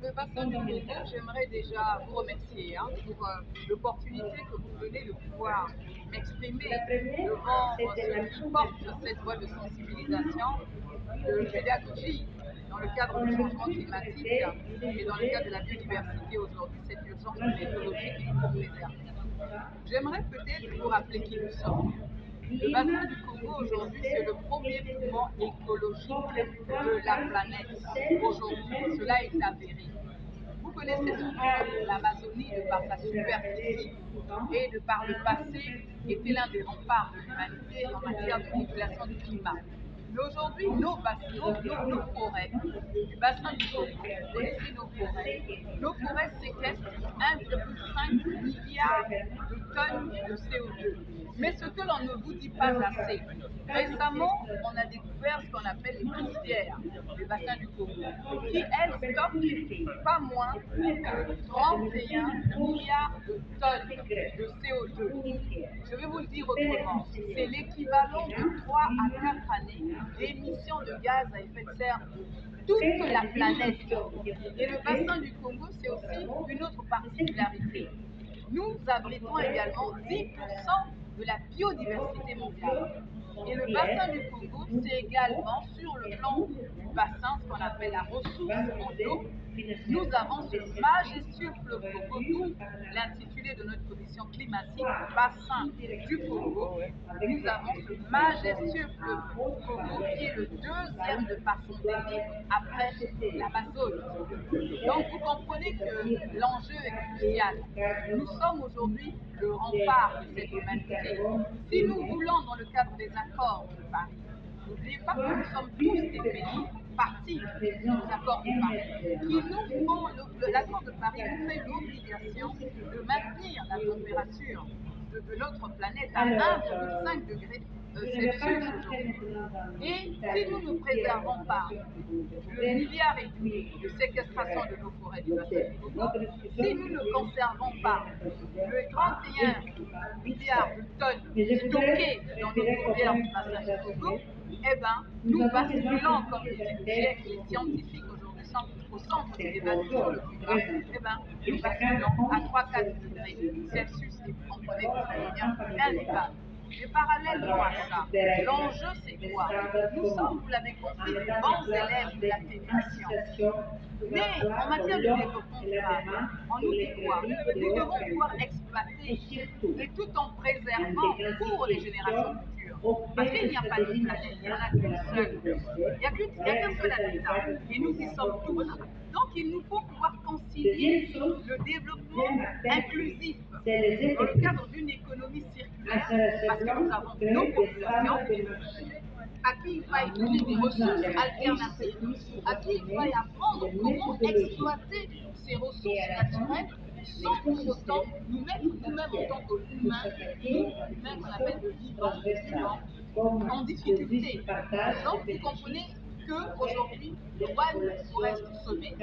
le bassin du Congo, j'aimerais déjà vous remercier pour l'opportunité que vous donnez de pouvoir m'exprimer devant ceux qui portent cette voie de sensibilisation, de pédagogie dans le cadre du changement climatique et dans le cadre de la biodiversité aujourd'hui, cette urgence écologique qu'il faut préserver. J'aimerais peut-être vous rappeler qui nous sommes. Le bassin du Congo aujourd'hui, c'est le premier poumon écologique de la planète. Aujourd'hui, cela est avéré. Vous connaissez tous l'Amazonie de par sa superficie et de par le passé était l'un des remparts de l'humanité en matière de régulation du climat. Mais aujourd'hui, nos forêts du bassin du Congo, vous connaissez nos forêts séquestrent 1,5 milliard de tonnes de CO2. Mais ce que l'on ne vous dit pas assez, récemment, on a découvert ce qu'on appelle les tourbières du bassin du Congo, qui, elles, stockent pas moins de 31 milliards de tonnes de CO2. Je vais vous le dire autrement, c'est l'équivalent de 3 à 4 années d'émissions de gaz à effet de serre de toute la planète. Et le bassin du Congo, c'est aussi une autre particularité. Nous abritons également 10% de la biodiversité mondiale. Et le bassin du Congo, c'est également sur le plan du bassin, ce qu'on appelle la ressource en eau. Nous avons ce majestueux fleuve Congo, d'où l'intitulé de notre commission climatique, bassin du Congo. Nous avons ce majestueux fleuve Congo qui est le deuxième de par son débit après l'Amazone. Donc vous comprenez que l'enjeu est crucial. Nous sommes aujourd'hui le rempart de cette humanité. Si nous voulons, dans le cadre des accords de Paris, n'oubliez pas que nous sommes tous des pays partie des accords de Paris, qui nous font, l'accord de Paris nous fait l'obligation de maintenir la température de notre planète à 1,5 degré Celsius aujourd'hui. Et si nous ne préservons pas le milliard et demi de séquestration de nos forêts du bassin du Congo, si nous ne conservons pas le 31 milliards de tonnes stockées dans nos tourbières du bassin du Congo, eh bien, nous basculons, comme les scientifiques aujourd'hui sont au centre des débats sur le climat, eh bien, nous basculons à 3-4 degrés Celsius et vous comprenez que ça devient indébatable. Mais parallèlement à ça, l'enjeu c'est quoi? Nous sommes, vous l'avez compris, des bons élèves de la fédération. Mais en matière de développement durable, on nous dit quoi? Nous devons pouvoir exploiter et tout en préservant pour les générations futures. Parce qu'il n'y a pas de planète, il n'y en a qu'une seule. Il n'y a qu'un seul habitat. Et nous y sommes tous. Donc il nous faut pouvoir concilier le développement inclusif dans le cadre d'une économie circulaire, parce que nous avons nos populations à qui il faille donner des ressources alternatives, à qui il faille apprendre comment exploiter ces ressources naturelles sans pour autant nous mettre nous-mêmes en tant qu'humains, nous-mêmes qu'on appelle de vivants, en difficulté. Donc vous comprenez qu'aujourd'hui, le One Forest Sommet,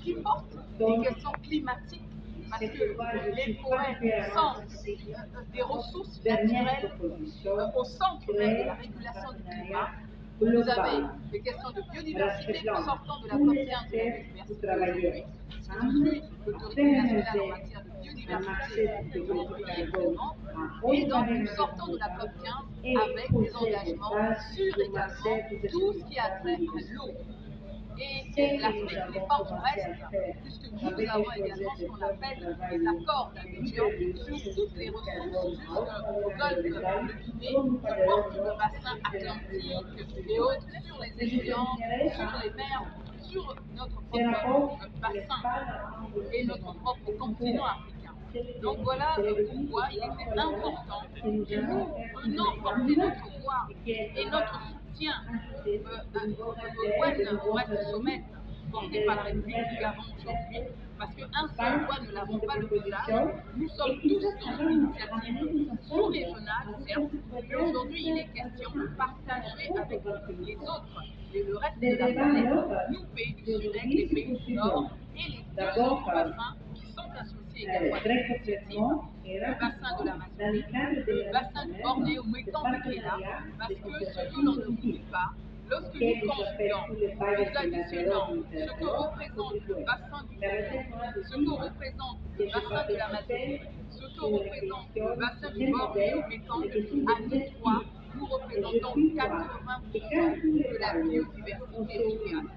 qui porte des questions climatiques, parce que les forêts sont des ressources naturelles au centre même de la régulation du climat. Vous avez des questions de biodiversité, nous sortons de la COP15 de la biodiversité aujourd'hui. C'est aujourd'hui l'autorité nationale en matière de biodiversité de mon pays également. Et donc nous sortons de la COP15 avec des engagements sur également tout ce qui a trait à l'eau. Et l'Afrique n'est pas en reste, puisque nous avons également ce qu'on appelle les accords d'Abidjan sur toutes les ressources jusqu'au golfe de Guinée, qui portent le bassin atlantique et autres, sur les océans, sur les mers, sur notre propre bassin et notre propre continent africain. Donc voilà pourquoi il était important que nous prenions porter notre voix et notre soutien au One Forest Sommet porté par la République du Gabon aujourd'hui, parce qu'un seul voix ne l'avons pas le faisable. Nous sommes tous dans une initiative sous-régionale, certes, mais aujourd'hui il est question de partager avec les autres, le reste de la planète, nous pays du Sud-Est, les pays du Nord et les deux autres bassins qui sont associés également à cette initiative, le bassin de l'Amazonie, le bassin du Bornéo, mais tant qu'il est là, parce que ce que l'on ne dit pas, lorsque nous conjuguons, nous additionnons ce que représente le bassin du Congo, ce que représente le bassin de l'Amazonie, ce que représente le bassin du Bornéo Mekong, à nous trois, nous représentons 80% de la biodiversité mondiale.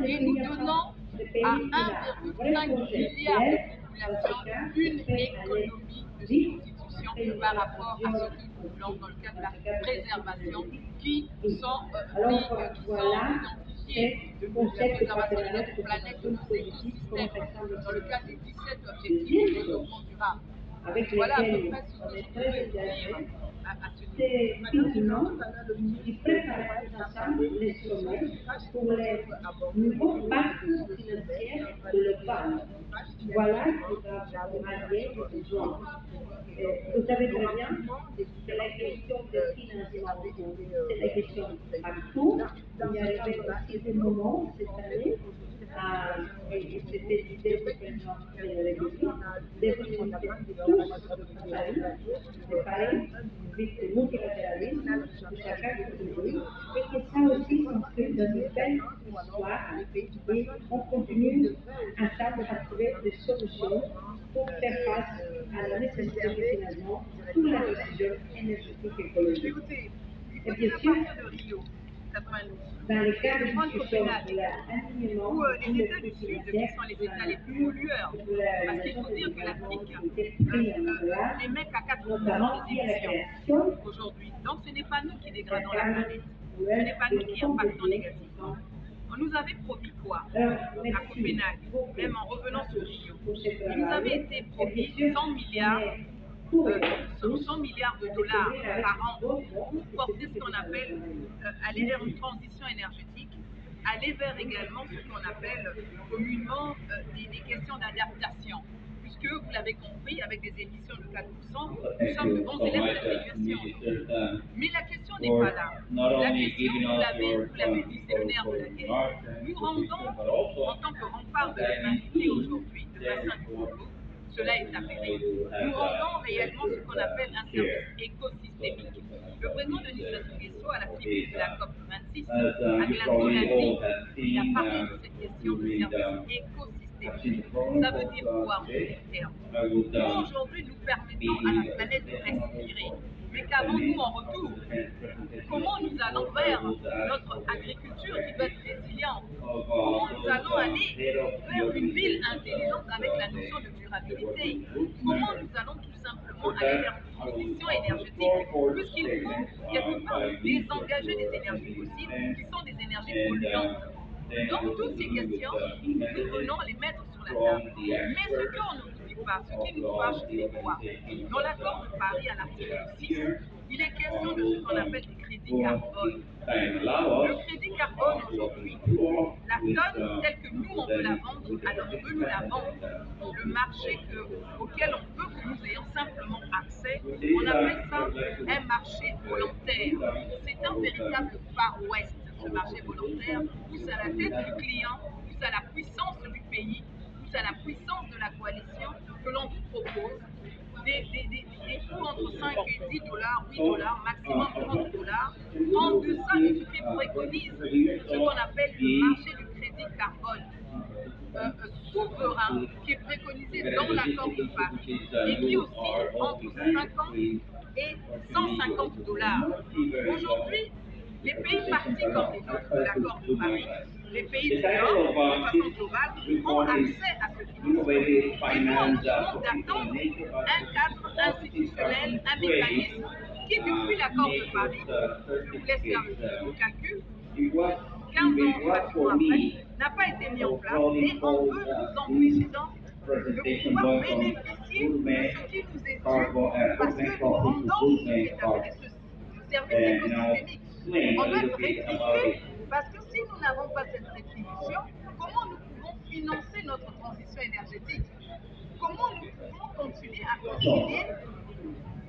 Et nous donnons à 1,5 milliard de population une économie de substitution par rapport à ce que nous voulons dans le cadre de la préservation qui sont identifiés de la préservation de notre planète, de nos écosystèmes, dans le cadre des 17 objectifs de développement durable. Voilà à peu près ce que je pourrais dire à ce niveau. C'est maintenant qui prépare ensemble les sommets pour les nouveaux parcours financiers de l'Europe. Voilà qui va marier les besoins. Vous savez très bien, c'est la question de financement, c'est la question partout. Il y a aussi des moments cette année, et c'était l'idée du président de la République, de réunir tous à Paris, le multilatéralisme de chacun de ces pays, et que ça aussi s'inscrit dans une belle histoire, et on continue ensemble à trouver des solutions pour faire face à la nécessité de finalement pour la décision énergétique écologique. Et bien sûr, dans le cadre de discussion de l'alignement où les États du Sud, qui sont les États les plus pollueurs, parce qu'il faut dire que l'Afrique émet qu'à 4% des émissions aujourd'hui. Donc ce n'est pas nous qui dégradons la planète, ce n'est pas nous qui impactons négativement. On nous avait promis quoi à Copenhague, même en revenant sur Rio. Il nous avait été promis 100 milliards de dollars par an pour porter ce qu'on appelle aller vers une transition énergétique, aller vers également ce qu'on appelle communément des questions d'adaptation. Puisque vous l'avez compris, avec des émissions de 4%, nous sommes de bons élèves de la régulation. Mais la question n'est pas là. La question, vous l'avez dit, c'est le nerf de la guerre. Nous rendons, en tant que rempart de l'humanité aujourd'hui, le bassin du Congo, cela est avéré. Nous rendons réellement ce qu'on appelle un service écosystémique. Le président Denis Sassou Nguesso, à la tribune de la COP26, à Glasgow, l'a dit, il a parlé de cette question de service écosystémique. Ça veut dire quoi en termes? Nous, aujourd'hui, nous permettons à la planète de respirer. Mais qu'avons-nous en retour? Comment nous allons vers notre agriculture qui doit être résiliente? Comment nous allons aller vers une ville intelligente avec la notion de durabilité? Comment nous allons tout simplement aller vers une transition énergétique? Puisqu'il faut quelque part désengager des énergies fossiles qui sont des énergies polluantes. Donc toutes ces questions, nous venons les mettre sur la table. Mais ce qu'on ne dit pas, ce qui nous fâche, c'est quoi? Dans l'accord de Paris à l'article 6, il est question de ce qu'on appelle des crédits carbone. Le crédit carbone aujourd'hui, la tonne telle que nous on veut la vendre, alors on veut nous la vendre. Le marché auquel on veut que nous ayons simplement accès, on appelle ça un marché volontaire. C'est un véritable Far West, ce marché volontaire, pousse à la tête du client, pousse à la puissance du pays, pousse à la puissance de la coalition que l'on vous propose. Des coûts entre 5 et 10 dollars, 8 dollars, maximum 30 dollars, en deçà de ce qui préconise ce qu'on appelle le marché du crédit carbone souverain qui est préconisé dans l'accord de Paris et qui oscille entre 50 et 150 dollars. Aujourd'hui, les pays partis comme les autres de l'accord de Paris, les pays du Nord, de façon globale, ont accès à ce financement. Et nous, on nous demande d'attendre un cadre institutionnel, un mécanisme qui, depuis l'accord de Paris, je vous laisse faire le calcul, 15 ans pratiquement après, n'a pas été mis en place et on veut nous empêcher de pouvoir bénéficier de ce qui nous est dû parce que nous rendons ce service écosystémique. On doit être rétribué parce que si nous n'avons pas cette rétribution, comment nous pouvons financer notre transition énergétique? Comment nous pouvons continuer à concilier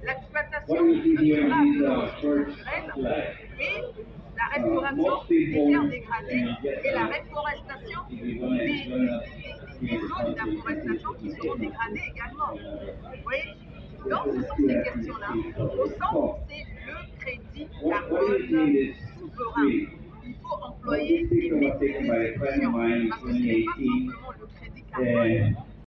l'exploitation durable naturelle et la restauration des terres dégradées et la réforestation des zones d'afforestation qui seront dégradées également. Vous voyez? Donc ce sont ces questions-là. Au centre, c'est le crédit carbone souverain. il faut employer des mécanismes de distribution, parce que ce n'est pas simplement le crédit carbone